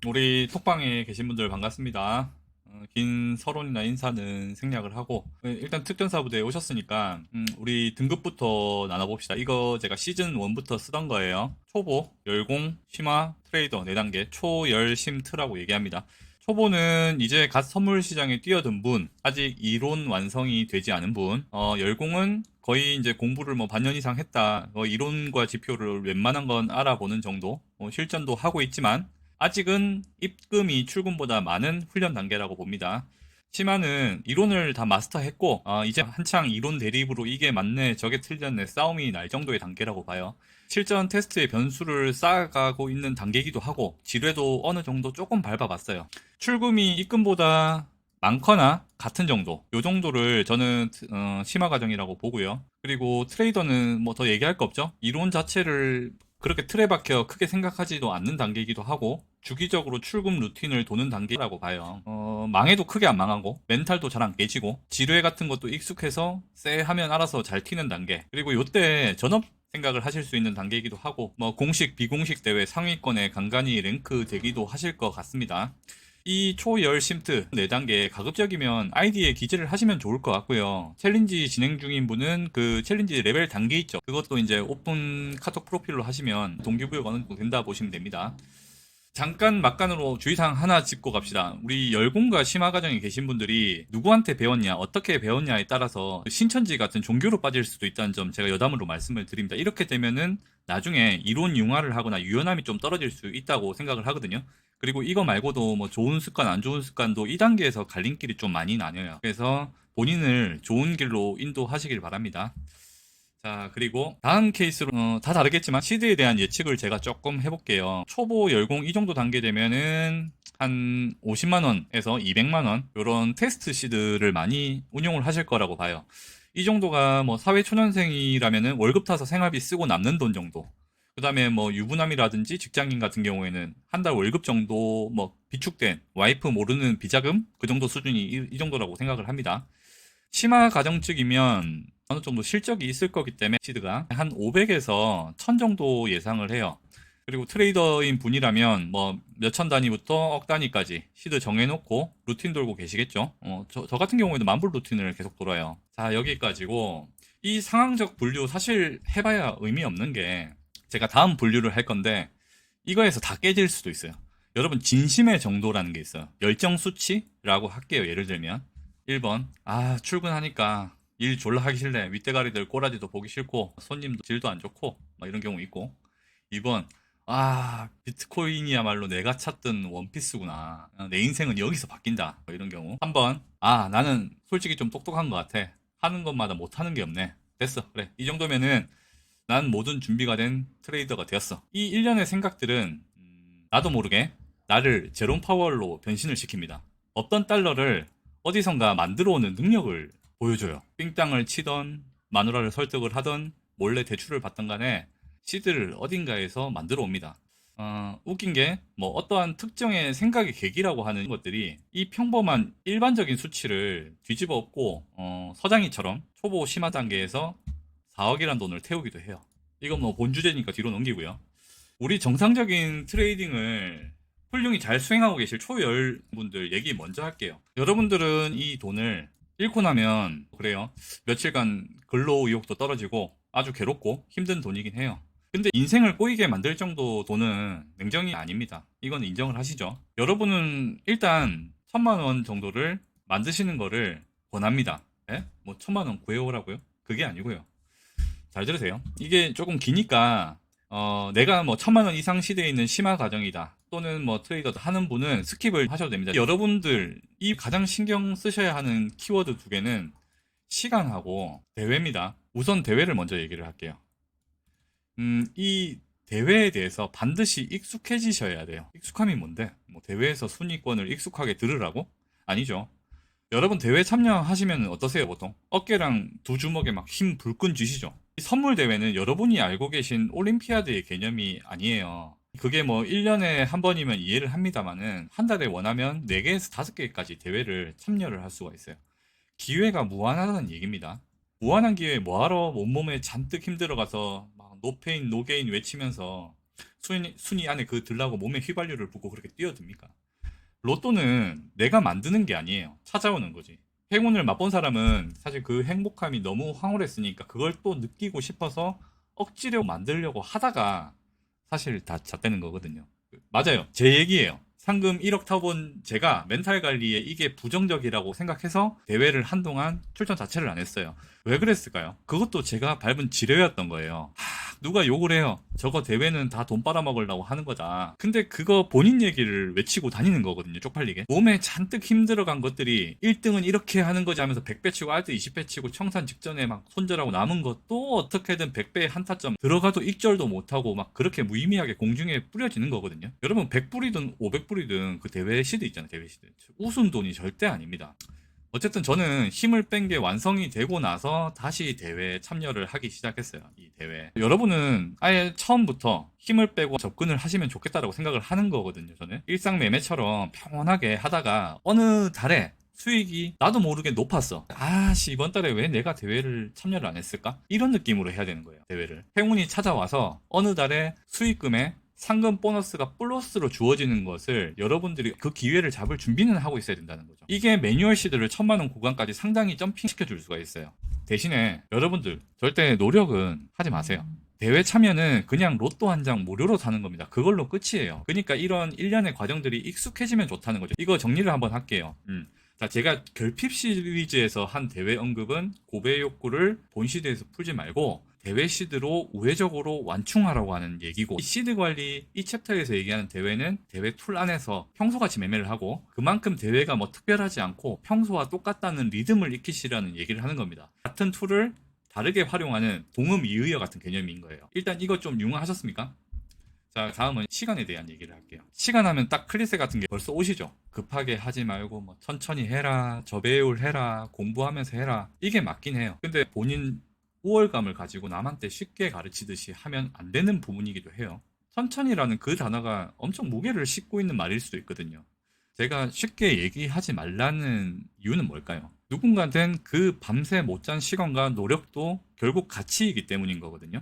우리 톡방에 계신 분들 반갑습니다. 긴 서론이나 인사는 생략을 하고 일단 특전사부대에 오셨으니까 우리 등급부터 나눠봅시다. 이거 제가 시즌 1부터 쓰던 거예요. 초보, 열공, 심화, 트레이더 4단계 초열심트라고 얘기합니다. 초보는 이제 갓 선물 시장에 뛰어든 분, 아직 이론 완성이 되지 않은 분, 열공은 거의 이제 공부를 뭐 반년 이상 했다. 이론과 지표를 웬만한 건 알아보는 정도, 실전도 하고 있지만 아직은 입금이 출금보다 많은 훈련 단계라고 봅니다. 심화는 이론을 다 마스터했고 이제 한창 이론 대립으로 이게 맞네 저게 틀렸네 싸움이 날 정도의 단계라고 봐요. 실전 테스트의 변수를 쌓아가고 있는 단계이기도 하고 지뢰도 어느 정도 조금 밟아봤어요. 출금이 입금보다 많거나 같은 정도 요 정도를 저는 심화 과정이라고 보고요. 그리고 트레이더는 뭐 더 얘기할 거 없죠. 이론 자체를 그렇게 틀에 박혀 크게 생각하지도 않는 단계이기도 하고 주기적으로 출금 루틴을 도는 단계라고 봐요. 망해도 크게 안 망하고 멘탈도 잘 안 깨지고 지뢰 같은 것도 익숙해서 쎄 하면 알아서 잘 튀는 단계. 그리고 요때 전업 생각을 하실 수 있는 단계이기도 하고 뭐 공식 비공식 대회 상위권에 간간히 랭크 되기도 하실 것 같습니다. 이 초열 심트 4단계 가급적이면 아이디에 기재를 하시면 좋을 것 같고요. 챌린지 진행 중인 분은 그 챌린지 레벨 단계 있죠. 그것도 이제 오픈 카톡 프로필로 하시면 동기부여가 어느 정도 된다 보시면 됩니다. 잠깐 막간으로 주의사항 하나 짚고 갑시다. 우리 열공과 심화 과정에 계신 분들이 누구한테 배웠냐, 어떻게 배웠냐에 따라서 신천지 같은 종교로 빠질 수도 있다는 점 제가 여담으로 말씀을 드립니다. 이렇게 되면은 나중에 이론 융화를 하거나 유연함이 좀 떨어질 수 있다고 생각을 하거든요. 그리고 이거 말고도 뭐 좋은 습관, 안 좋은 습관도 이 단계에서 갈림길이 좀 많이 나뉘어요. 그래서 본인을 좋은 길로 인도하시길 바랍니다. 자, 그리고 다음 케이스로 다 다르겠지만 시드에 대한 예측을 제가 조금 해볼게요. 초보 열공 이 정도 단계 되면은 한 50만원에서 200만원 이런 테스트 시드를 많이 운용을 하실 거라고 봐요. 이 정도가 뭐 사회초년생이라면은 월급 타서 생활비 쓰고 남는 돈 정도. 그 다음에 뭐 유부남이라든지 직장인 같은 경우에는 한 달 월급 정도 뭐 비축된 와이프 모르는 비자금 그 정도 수준이 이 정도라고 생각을 합니다. 심화 가정측이면 어느 정도 실적이 있을 거기 때문에 시드가 한 500에서 1000 정도 예상을 해요. 그리고 트레이더인 분이라면 뭐 몇천 단위부터 억 단위까지 시드 정해놓고 루틴 돌고 계시겠죠. 저 같은 경우에도 만불 루틴을 계속 돌아요. 자, 여기까지고 이 상황적 분류 사실 해봐야 의미 없는 게 제가 다음 분류를 할 건데 이거에서 다 깨질 수도 있어요. 여러분 진심의 정도라는 게 있어요. 열정 수치라고 할게요. 예를 들면 1번 출근하니까 일 졸라 하기 싫네. 윗대가리들 꼬라지도 보기 싫고 손님도 질도 안 좋고 막 이런 경우 있고 2번 비트코인이야말로 내가 찾던 원피스구나. 내 인생은 여기서 바뀐다. 뭐 이런 경우 3번 나는 솔직히 좀 똑똑한 것 같아. 하는 것마다 못하는 게 없네. 됐어. 그래. 이 정도면은 난 모든 준비가 된 트레이더가 되었어. 이 일련의 생각들은 나도 모르게 나를 제롬 파월로 변신을 시킵니다. 없던 달러를 어디선가 만들어 오는 능력을 보여줘요. 삥땅을 치던 마누라를 설득을 하던 몰래 대출을 받던 간에 시드를 어딘가에서 만들어 옵니다. 웃긴 게 뭐 어떠한 특정의 생각의 계기라고 하는 것들이 이 평범한 일반적인 수치를 뒤집어 엎고 서장이처럼 초보 심화 단계에서 4억이란 돈을 태우기도 해요. 이건 뭐 본 주제니까 뒤로 넘기고요. 우리 정상적인 트레이딩을 훌륭히 잘 수행하고 계실 초열분들 얘기 먼저 할게요. 여러분들은 이 돈을 잃고 나면 그래요. 며칠간 근로 의욕도 떨어지고 아주 괴롭고 힘든 돈이긴 해요. 근데 인생을 꼬이게 만들 정도 돈은 냉정이 아닙니다. 이건 인정을 하시죠. 여러분은 일단 1000만 원 정도를 만드시는 거를 권합니다. 예? 뭐 1000만 원 구해오라고요? 그게 아니고요. 잘 들으세요. 이게 조금 기니까 내가 뭐 1000만 원 이상 시대에 있는 심화 과정이다 또는 뭐 트레이더도 하는 분은 스킵을 하셔도 됩니다. 여러분들 이 가장 신경 쓰셔야 하는 키워드 두 개는 시간하고 대회입니다. 우선 대회를 먼저 얘기를 할게요. 이 대회에 대해서 반드시 익숙해지셔야 돼요. 익숙함이 뭔데? 뭐 대회에서 순위권을 익숙하게 들으라고? 아니죠. 여러분 대회 참여하시면 어떠세요 보통? 어깨랑 두 주먹에 막 힘 불끈 쥐시죠? 이 선물 대회는 여러분이 알고 계신 올림피아드의 개념이 아니에요. 그게 뭐 1년에 한 번이면 이해를 합니다만은 한 달에 원하면 4개에서 5개까지 대회를 참여를 할 수가 있어요. 기회가 무한하다는 얘기입니다. 무한한 기회에 뭐하러 온몸에 잔뜩 힘들어가서 막 노페인 노게인 외치면서 순위 안에 그 들라고 몸에 휘발유를 붓고 그렇게 뛰어듭니까? 로또는 내가 만드는 게 아니에요. 찾아오는 거지. 행운을 맛본 사람은 사실 그 행복함이 너무 황홀했으니까 그걸 또 느끼고 싶어서 억지로 만들려고 하다가 사실 다 잣대는 거거든요. 맞아요. 제 얘기예요. 상금 1억 타본 제가 멘탈 관리에 이게 부정적이라고 생각해서 대회를 한동안 출전 자체를 안 했어요. 왜 그랬을까요? 그것도 제가 밟은 지뢰였던 거예요. 누가 욕을 해요. 저거 대회는 다 돈 빨아먹으려고 하는 거다. 근데 그거 본인 얘기를 외치고 다니는 거거든요. 쪽팔리게. 몸에 잔뜩 힘들어간 것들이 1등은 이렇게 하는 거지 하면서 100배 치고 알트 20배 치고 청산 직전에 막 손절하고 남은 것도 어떻게든 100배의 한타점 들어가도 익절도 못하고 막 그렇게 무의미하게 공중에 뿌려지는 거거든요. 여러분 100불이든 500불이든 그 대회 시드 있잖아요. 대회 시드. 우승 돈이 절대 아닙니다. 어쨌든 저는 힘을 뺀 게 완성이 되고 나서 다시 대회에 참여를 하기 시작했어요. 이 대회. 여러분은 아예 처음부터 힘을 빼고 접근을 하시면 좋겠다라고 생각을 하는 거거든요. 저는 일상매매처럼 평온하게 하다가 어느 달에 수익이 나도 모르게 높았어. 아씨 이번 달에 왜 내가 대회를 참여를 안 했을까? 이런 느낌으로 해야 되는 거예요. 대회를. 행운이 찾아와서 어느 달에 수익금에 상금 보너스가 플러스로 주어지는 것을 여러분들이 그 기회를 잡을 준비는 하고 있어야 된다는 거죠. 이게 매뉴얼 시드를 1000만원 구간까지 상당히 점핑 시켜줄 수가 있어요. 대신에 여러분들 절대 노력은 하지 마세요. 대회 참여는 그냥 로또 한 장 무료로 사는 겁니다. 그걸로 끝이에요. 그러니까 이런 일련의 과정들이 익숙해지면 좋다는 거죠. 이거 정리를 한번 할게요. 자, 제가 결핍 시리즈에서 한 대회 언급은 고배 욕구를 본 시드에서 풀지 말고 대회 시드로 우회적으로 완충하라고 하는 얘기고, 이 시드 관리 이 챕터에서 얘기하는 대회는 대회 툴 안에서 평소같이 매매를 하고 그만큼 대회가 뭐 특별하지 않고 평소와 똑같다는 리듬을 익히시라는 얘기를 하는 겁니다. 같은 툴을 다르게 활용하는 동음이의어 같은 개념인 거예요. 일단 이것 좀 융화하셨습니까? 자, 다음은 시간에 대한 얘기를 할게요. 시간 하면 딱 클리세 같은 게 벌써 오시죠? 급하게 하지 말고 뭐 천천히 해라, 저배율 해라, 공부하면서 해라. 이게 맞긴 해요. 근데 본인 우월감을 가지고 남한테 쉽게 가르치듯이 하면 안 되는 부분이기도 해요. 천천히라는 그 단어가 엄청 무게를 싣고 있는 말일 수도 있거든요. 제가 쉽게 얘기하지 말라는 이유는 뭘까요? 누군가한텐 그 밤새 못 잔 시간과 노력도 결국 가치이기 때문인 거거든요.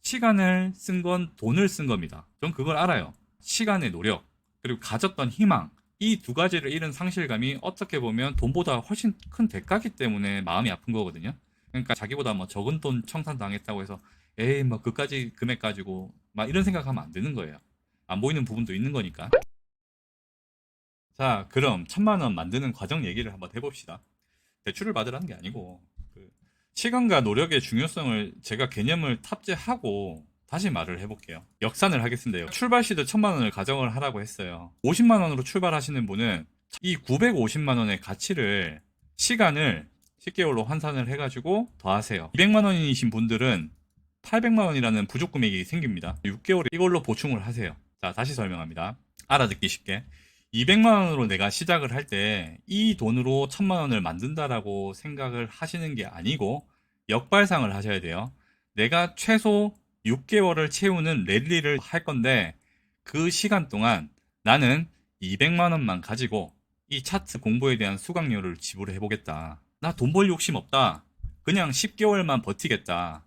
시간을 쓴 건 돈을 쓴 겁니다. 전 그걸 알아요. 시간의 노력, 그리고 가졌던 희망, 이 두 가지를 잃은 상실감이 어떻게 보면 돈보다 훨씬 큰 대가기 때문에 마음이 아픈 거거든요. 그러니까 자기보다 뭐 적은 돈 청산당했다고 해서 에이 뭐 그까지 금액 가지고 막 이런 생각하면 안 되는 거예요. 안 보이는 부분도 있는 거니까. 자, 그럼 1000만원 만드는 과정 얘기를 한번 해봅시다. 대출을 받으라는 게 아니고 그 시간과 노력의 중요성을 제가 개념을 탑재하고 다시 말을 해볼게요. 역산을 하겠습니다. 출발 시드 1000만원을 가정을 하라고 했어요. 50만원으로 출발하시는 분은 이 950만원의 가치를 시간을 10개월로 환산을 해가지고 더하세요. 200만원이신 분들은 800만원이라는 부족 금액이 생깁니다. 6개월에 이걸로 보충을 하세요. 자, 다시 설명합니다. 알아듣기 쉽게. 200만원으로 내가 시작을 할 때 이 돈으로 1000만원을 만든다라고 생각을 하시는 게 아니고 역발상을 하셔야 돼요. 내가 최소 6개월을 채우는 랠리를 할 건데 그 시간 동안 나는 200만원만 가지고 이 차트 공부에 대한 수강료를 지불해 보겠다. 나 돈 벌 욕심 없다. 그냥 10개월만 버티겠다.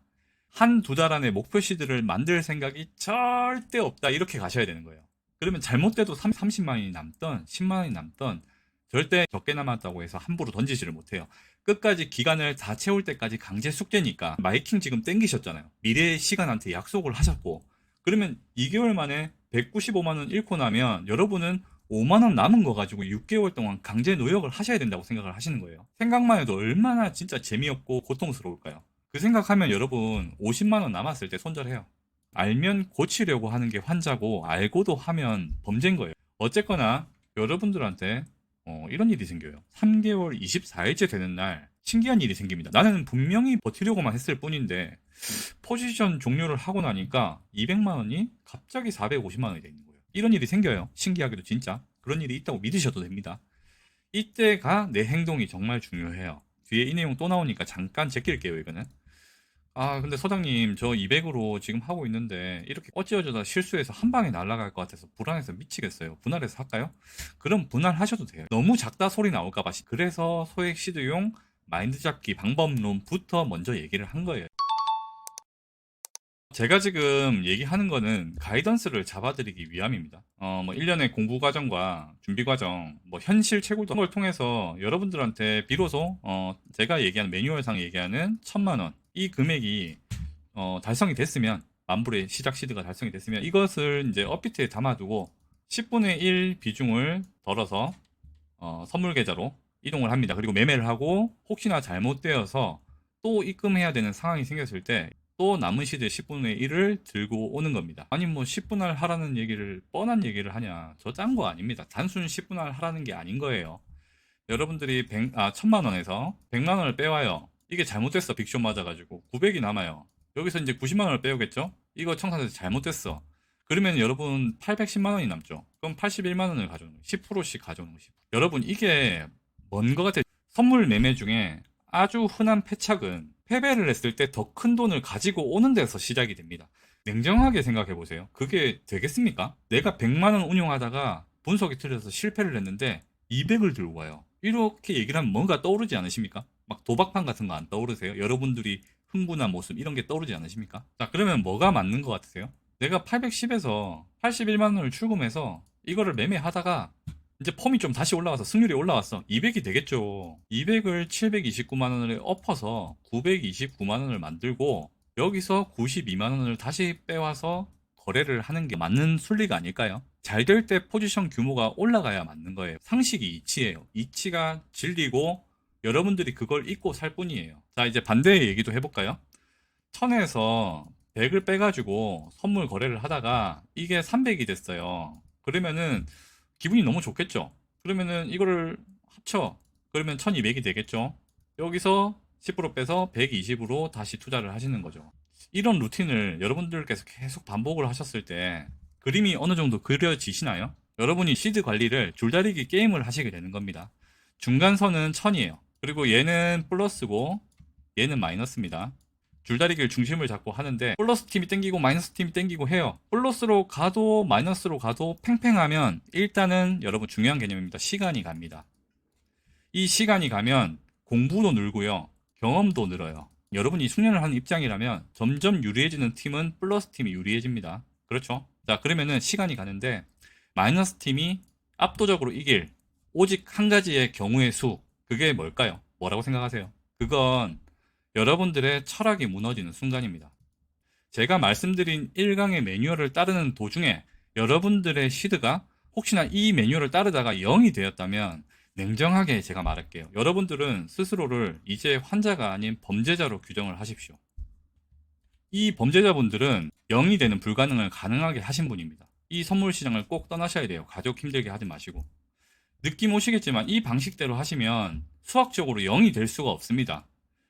한두 달 안에 목표 시드를 만들 생각이 절대 없다. 이렇게 가셔야 되는 거예요. 그러면 잘못돼도 30만원이 남던 10만원이 남던 절대 적게 남았다고 해서 함부로 던지지를 못해요. 끝까지 기간을 다 채울 때까지 강제 숙제니까. 마이킹 지금 땡기셨잖아요. 미래의 시간한테 약속을 하셨고, 그러면 2개월 만에 195만원 잃고 나면 여러분은 5만원 남은 거 가지고 6개월 동안 강제 노역을 하셔야 된다고 생각을 하시는 거예요. 생각만 해도 얼마나 진짜 재미없고 고통스러울까요? 그 생각하면 여러분 50만원 남았을 때 손절해요. 알면 고치려고 하는 게 환자고 알고도 하면 범죄인 거예요. 어쨌거나 여러분들한테 이런 일이 생겨요. 3개월 24일째 되는 날 신기한 일이 생깁니다. 나는 분명히 버티려고만 했을 뿐인데 포지션 종료를 하고 나니까 200만원이 갑자기 450만원이 돼 있는 거예요. 이런 일이 생겨요. 신기하게도 진짜. 그런 일이 있다고 믿으셔도 됩니다. 이때가 내 행동이 정말 중요해요. 뒤에 이 내용 또 나오니까 잠깐 제낄게요, 이거는. 아, 근데 소장님, 저 200으로 지금 하고 있는데, 이렇게 어찌어쩌다 실수해서 한 방에 날아갈 것 같아서 불안해서 미치겠어요. 분할해서 할까요? 그럼 분할하셔도 돼요. 너무 작다 소리 나올까봐. 그래서 소액 시드용 마인드 잡기 방법론부터 먼저 얘기를 한 거예요. 제가 지금 얘기하는 거는 가이던스를 잡아드리기 위함입니다. 뭐 1년의 공부 과정과 준비 과정, 뭐 현실 채굴 걸 통해서 여러분들한테 비로소 제가 얘기하는 매뉴얼상 얘기하는 1,000만 원 이 금액이 달성이 됐으면, 만불의 시작 시드가 달성이 됐으면 이것을 이제 업비트에 담아두고 10분의 1 비중을 덜어서 선물 계좌로 이동을 합니다. 그리고 매매를 하고 혹시나 잘못되어서 또 입금해야 되는 상황이 생겼을 때 또 남은 시드의 10분의 1을 들고 오는 겁니다. 아니 뭐 10분할 하라는 얘기를 뻔한 얘기를 하냐, 저 짠 거 아닙니다. 단순 10분할 하라는 게 아닌 거예요. 여러분들이 1,000만 원에서 100만 원을 빼와요. 이게 잘못됐어. 빅쇼 맞아가지고 900이 남아요. 여기서 이제 90만 원을 빼오겠죠? 이거 청산돼서 잘못됐어. 그러면 여러분 810만 원이 남죠. 그럼 81만 원을 가져오는 거예요. 10%씩 가져오는 거예요. 여러분 이게 뭔 거 같아요? 선물 매매 중에 아주 흔한 패착은 패배를 했을 때 더 큰 돈을 가지고 오는 데서 시작이 됩니다. 냉정하게 생각해 보세요. 그게 되겠습니까? 내가 100만 원 운용하다가 분석이 틀려서 실패를 했는데 200을 들고 와요. 이렇게 얘기를 하면 뭔가 떠오르지 않으십니까? 막 도박판 같은 거 안 떠오르세요? 여러분들이 흥분한 모습 이런 게 떠오르지 않으십니까? 자, 그러면 뭐가 맞는 것 같으세요? 내가 810에서 81만 원을 출금해서 이거를 매매하다가 이제 펌이 좀 다시 올라와서 승률이 올라왔어. 200이 되겠죠. 200을 729만 원을 엎어서 929만 원을 만들고 여기서 92만 원을 다시 빼와서 거래를 하는 게 맞는 순리가 아닐까요? 잘 될 때 포지션 규모가 올라가야 맞는 거예요. 상식이 이치예요. 이치가 진리고 여러분들이 그걸 잊고 살 뿐이에요. 자, 이제 반대의 얘기도 해볼까요? 1000에서 100을 빼가지고 선물 거래를 하다가 이게 300이 됐어요. 그러면은 기분이 너무 좋겠죠. 그러면은 이거를 합쳐. 그러면 1200이 되겠죠. 여기서 10% 빼서 120으로 다시 투자를 하시는 거죠. 이런 루틴을 여러분들께서 계속 반복을 하셨을 때 그림이 어느 정도 그려지시나요? 여러분이 시드 관리를 줄다리기 게임을 하시게 되는 겁니다. 중간선은 1000이에요. 그리고 얘는 플러스고 얘는 마이너스입니다. 줄다리기를 중심을 잡고 하는데 플러스 팀이 땡기고 마이너스 팀이 땡기고 해요. 플러스로 가도 마이너스로 가도 팽팽하면 일단은 여러분 중요한 개념입니다. 시간이 갑니다. 이 시간이 가면 공부도 늘고요. 경험도 늘어요. 여러분이 숙련을 하는 입장이라면 점점 유리해지는 팀은 플러스 팀이 유리해집니다. 그렇죠? 자, 그러면은 시간이 가는데 마이너스 팀이 압도적으로 이길 오직 한 가지의 경우의 수, 그게 뭘까요? 뭐라고 생각하세요? 그건 여러분들의 철학이 무너지는 순간입니다. 제가 말씀드린 1강의 매뉴얼을 따르는 도중에 여러분들의 시드가 혹시나 이 매뉴얼을 따르다가 0이 되었다면 냉정하게 제가 말할게요. 여러분들은 스스로를 이제 환자가 아닌 범죄자로 규정을 하십시오. 이 범죄자분들은 0이 되는 불가능을 가능하게 하신 분입니다. 이 선물 시장을 꼭 떠나셔야 돼요. 가족 힘들게 하지 마시고. 느낌 오시겠지만 이 방식대로 하시면 수학적으로 0이 될 수가 없습니다.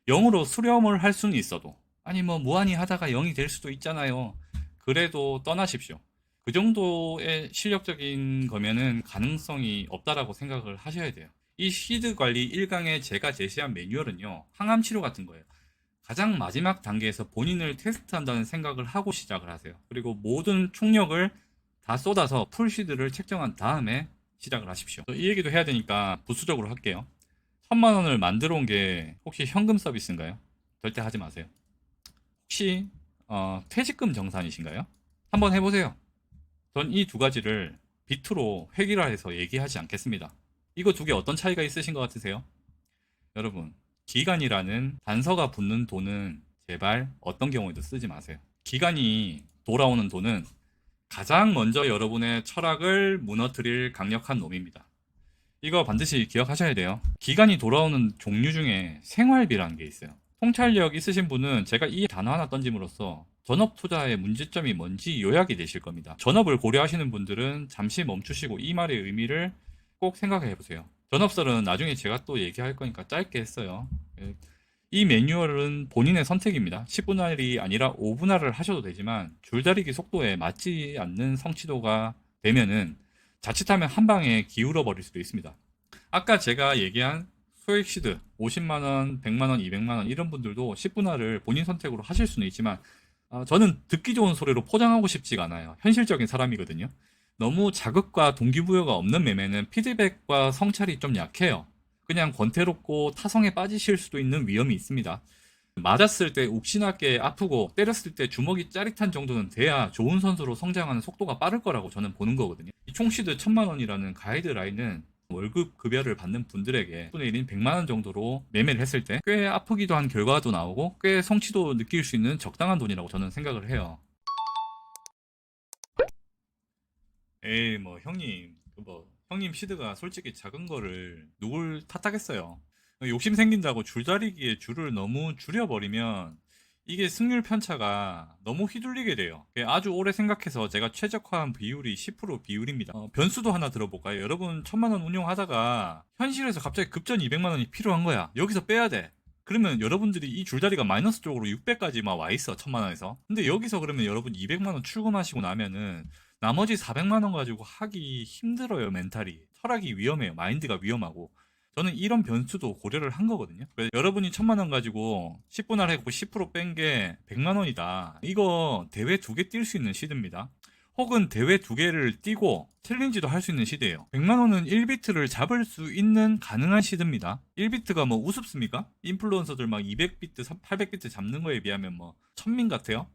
0으로 수렴을 할 수는 있어도, 아니 뭐 무한히 하다가 0이 될 수도 있잖아요. 그래도 떠나십시오. 그 정도의 실력적인 거면은 가능성이 없다라고 생각을 하셔야 돼요. 이 시드 관리 1강에 제가 제시한 매뉴얼은요, 항암 치료 같은 거예요. 가장 마지막 단계에서 본인을 테스트한다는 생각을 하고 시작을 하세요. 그리고 모든 총력을 다 쏟아서 풀시드를 책정한 다음에 시작을 하십시오. 이 얘기도 해야 되니까 부수적으로 할게요. 1000만 원을 만들어 온 게 혹시 현금 서비스인가요? 절대 하지 마세요. 혹시 퇴직금 정산이신가요? 한번 해보세요. 전 이 두 가지를 비트로 획일화해서 얘기하지 않겠습니다. 이거 두 개 어떤 차이가 있으신 것 같으세요? 여러분, 기간이라는 단서가 붙는 돈은 제발 어떤 경우에도 쓰지 마세요. 기간이 돌아오는 돈은 가장 먼저 여러분의 철학을 무너뜨릴 강력한 놈입니다. 이거 반드시 기억하셔야 돼요. 기간이 돌아오는 종류 중에 생활비라는 게 있어요. 통찰력 있으신 분은 제가 이 단어 하나 던짐으로써 전업 투자의 문제점이 뭔지 요약이 되실 겁니다. 전업을 고려하시는 분들은 잠시 멈추시고 이 말의 의미를 꼭 생각해 보세요. 전업설은 나중에 제가 또 얘기할 거니까 짧게 했어요. 이 매뉴얼은 본인의 선택입니다. 10분할이 아니라 5분할을 하셔도 되지만 줄다리기 속도에 맞지 않는 성취도가 되면은 자칫하면 한 방에 기울어 버릴 수도 있습니다. 아까 제가 얘기한 소액 시드 50만원, 100만원, 200만원 이런 분들도 10분할을 본인 선택으로 하실 수는 있지만 저는 듣기 좋은 소리로 포장하고 싶지가 않아요. 현실적인 사람이거든요. 너무 자극과 동기부여가 없는 매매는 피드백과 성찰이 좀 약해요. 그냥 권태롭고 타성에 빠지실 수도 있는 위험이 있습니다. 맞았을 때 욱신하게 아프고 때렸을 때 주먹이 짜릿한 정도는 돼야 좋은 선수로 성장하는 속도가 빠를 거라고 저는 보는 거거든요. 이 총시드 1000만원이라는 가이드라인은 월급 급여를 받는 분들에게 10분의 1인 100만원 정도로 매매를 했을 때 꽤 아프기도 한 결과도 나오고 꽤 성취도 느낄 수 있는 적당한 돈이라고 저는 생각을 해요. 에이 뭐 형님 형님 시드가 솔직히 작은 거를 누굴 탓하겠어요. 욕심 생긴다고 줄다리기에 줄을 너무 줄여버리면 이게 승률 편차가 너무 휘둘리게 돼요. 아주 오래 생각해서 제가 최적화한 비율이 10% 비율입니다. 변수도 하나 들어볼까요? 여러분 1000만원 운용하다가 현실에서 갑자기 급전 200만원이 필요한 거야. 여기서 빼야 돼. 그러면 여러분들이 이 줄다리가 마이너스 쪽으로 600까지 막 와 있어. 1000만원에서. 근데 여기서 그러면 여러분 200만원 출금하시고 나면은 나머지 400만원 가지고 하기 힘들어요. 멘탈이. 철학이 위험해요. 마인드가 위험하고. 저는 이런 변수도 고려를 한 거거든요. 그래서 여러분이 1000만원 가지고 10분할 해갖고 10%뺀 게 100만원이다. 이거 대회 2개 뛸 수 있는 시드입니다. 혹은 대회 2개를 뛰고 챌린지도 할 수 있는 시드예요. 100만원은 1비트를 잡을 수 있는 가능한 시드입니다. 1비트가 뭐 우습습니까? 인플루언서들 막 200비트, 800비트 잡는 거에 비하면 뭐 천민 같아요?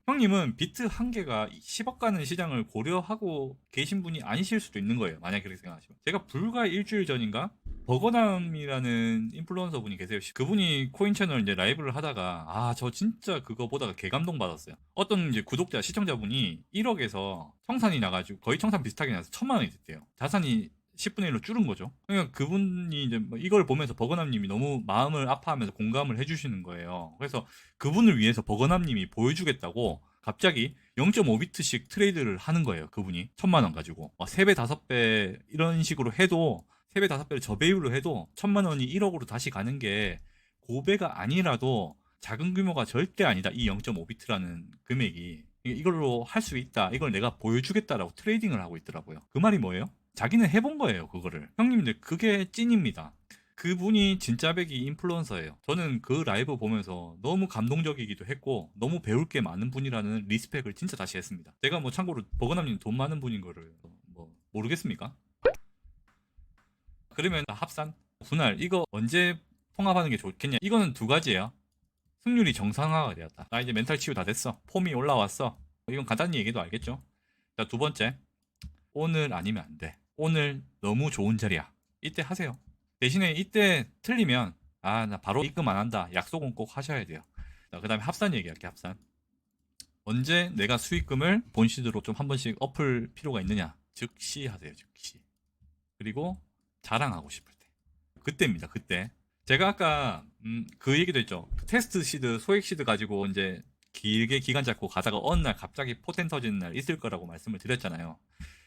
형님은 비트 한 개가 10억 가는 시장을 고려하고 계신 분이 아니실 수도 있는 거예요. 만약 그렇게 생각하시면. 제가 불과 일주일 전인가 버거남이라는 인플루언서 분이 계세요. 그분이 코인 채널 이제 라이브를 하다가 저 진짜 그거 보다가 개감동 받았어요. 어떤 이제 구독자 시청자분이 1억에서 청산이 나가지고 거의 청산 비슷하게 나서 1000만원이 됐대요. 자산이 10분의 1로 줄은 거죠. 그러니까 그분이 이제 이걸 보면서 버거남님이 너무 마음을 아파하면서 공감을 해주시는 거예요. 그래서 그분을 위해서 버거남님이 보여주겠다고 갑자기 0.5비트씩 트레이드를 하는 거예요. 그분이 1000만원 가지고 3배 5배 이런 식으로 해도 3배 5배를 저배율로 해도 1000만원이 1억으로 다시 가는 게 고배가 아니라도 작은 규모가 절대 아니다. 이 0.5비트라는 금액이 이걸로 할 수 있다. 이걸 내가 보여주겠다라고 트레이딩을 하고 있더라고요. 그 말이 뭐예요? 자기는 해본 거예요. 그거를. 형님들 그게 찐입니다. 그분이 진짜 배기 인플루언서예요. 저는 그 라이브 보면서 너무 감동적이기도 했고 너무 배울 게 많은 분이라는 리스펙을 진짜 다시 했습니다. 제가 뭐 참고로 버거남님 돈 많은 분인 거를 뭐 모르겠습니까? 그러면 합산 분할 이거 언제 통합하는 게 좋겠냐? 이거는 두 가지예요. 승률이 정상화가 되었다. 나 이제 멘탈 치유 다 됐어. 폼이 올라왔어. 이건 간단히 얘기해도 알겠죠? 자, 두 번째. 오늘 아니면 안 돼. 오늘 너무 좋은 자리야. 이때 하세요. 대신에 이때 틀리면 나 바로 입금 안 한다. 약속은 꼭 하셔야 돼요. 자, 그 다음에 합산 얘기할게. 합산. 언제 내가 수익금을 본시드로 좀 한 번씩 엎을 필요가 있느냐? 즉시 하세요. 즉시. 그리고 자랑하고 싶을 때. 그때입니다. 그때. 제가 아까 그 얘기도 했죠. 테스트 시드, 소액 시드 가지고 이제 길게 기간 잡고 가다가 어느 날 갑자기 포텐 터지는 날 있을 거라고 말씀을 드렸잖아요.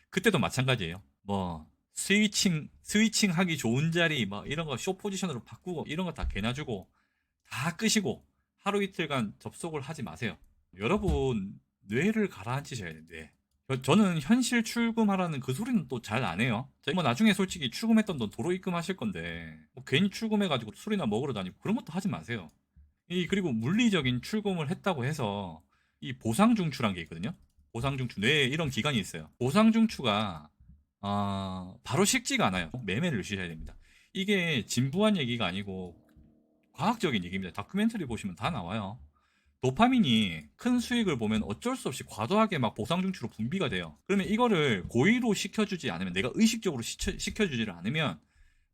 그때도 마찬가지예요. 뭐 스위칭 하기 좋은 자리 뭐 이런 거 쇼 포지션으로 바꾸고 이런 거 다 개나 주고 다 끄시고 하루 이틀간 접속을 하지 마세요. 여러분 뇌를 가라앉히셔야 돼. 저는 현실 출금하라는 그 소리는 또 잘 안 해요. 뭐 나중에 솔직히 출금했던 돈 도로 입금하실 건데 뭐 괜히 출금해가지고 술이나 먹으러 다니고 그런 것도 하지 마세요. 그리고 물리적인 출금을 했다고 해서 이 보상중추란 게 있거든요. 보상중추 뇌에 이런 기관이 있어요. 보상중추가 바로 식지가 않아요. 매매를 주셔야 됩니다. 이게 진부한 얘기가 아니고 과학적인 얘기입니다. 다큐멘터리 보시면 다 나와요. 도파민이 큰 수익을 보면 어쩔 수 없이 과도하게 막 보상중추로 분비가 돼요. 그러면 이거를 고의로 시켜주지 않으면, 내가 의식적으로 시켜주지를 않으면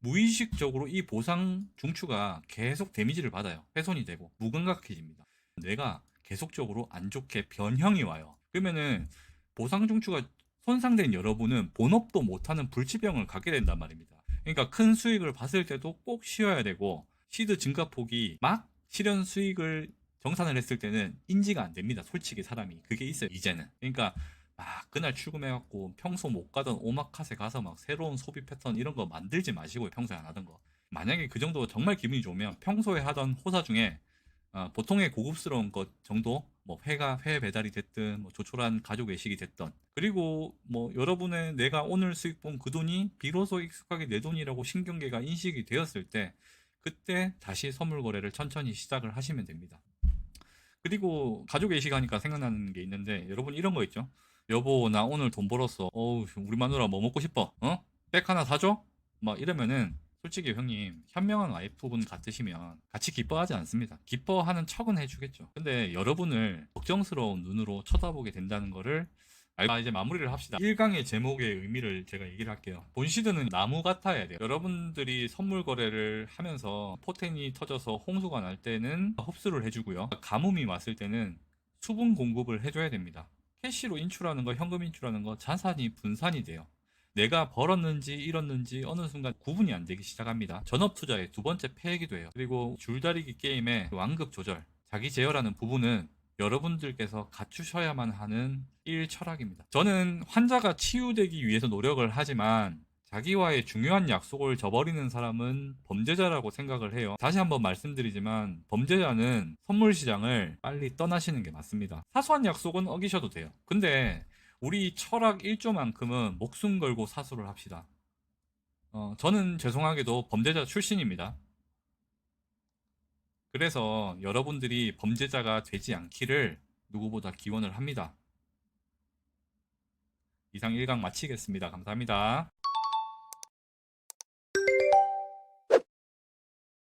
무의식적으로 이 보상중추가 계속 데미지를 받아요. 훼손이 되고 무감각해집니다. 뇌가 계속적으로 안 좋게 변형이 와요. 그러면은 보상중추가 손상된 여러분은 본업도 못하는 불치병을 갖게 된단 말입니다. 그러니까 큰 수익을 봤을 때도 꼭 쉬어야 되고, 시드 증가폭이 막 실현 수익을 정산을 했을 때는 인지가 안 됩니다. 솔직히 사람이 그게 있어요. 이제는. 그러니까 그날 출금해갖고 평소 못 가던 오마카세 가서 막 새로운 소비 패턴 이런 거 만들지 마시고요. 평소에 안 하던 거. 만약에 그 정도 정말 기분이 좋으면 평소에 하던 호사 중에 보통의 고급스러운 것 정도, 뭐 회 배달이 됐든 뭐 조촐한 가족 외식이 됐던, 그리고 뭐 여러분의 내가 오늘 수익 본 그 돈이 비로소 익숙하게 내 돈이라고 신경계가 인식이 되었을 때, 그때 다시 선물 거래를 천천히 시작을 하시면 됩니다. 그리고 가족 외식 하니까 생각나는 게 있는데, 여러분 이런 거 있죠? 여보 나 오늘 돈 벌었어. 우리 마누라 뭐 먹고 싶어? 백 하나 사줘? 막 이러면은 솔직히 형님, 현명한 와이프분 같으시면 같이 기뻐하지 않습니다. 기뻐하는 척은 해주겠죠. 근데 여러분을 걱정스러운 눈으로 쳐다보게 된다는 거를 이제 마무리를 합시다. 1강의 제목의 의미를 제가 얘기를 할게요. 본시드는 나무 같아야 돼요. 여러분들이 선물 거래를 하면서 포텐이 터져서 홍수가 날 때는 흡수를 해주고요. 가뭄이 왔을 때는 수분 공급을 해줘야 됩니다. 캐시로 인출하는 거, 현금 인출하는 거, 자산이 분산이 돼요. 내가 벌었는지 잃었는지 어느 순간 구분이 안 되기 시작합니다. 전업 투자의 두 번째 패이기도 해요. 그리고 줄다리기 게임의 완급 조절, 자기 제어라는 부분은 여러분들께서 갖추셔야만 하는 철학입니다. 저는 환자가 치유되기 위해서 노력을 하지만 자기와의 중요한 약속을 저버리는 사람은 범죄자라고 생각을 해요. 다시 한번 말씀드리지만 범죄자는 선물 시장을 빨리 떠나시는 게 맞습니다. 사소한 약속은 어기셔도 돼요. 근데 우리 철학 1조만큼은 목숨 걸고 사수를 합시다. 저는 죄송하게도 범죄자 출신입니다. 그래서 여러분들이 범죄자가 되지 않기를 누구보다 기원을 합니다. 이상 1강 마치겠습니다. 감사합니다.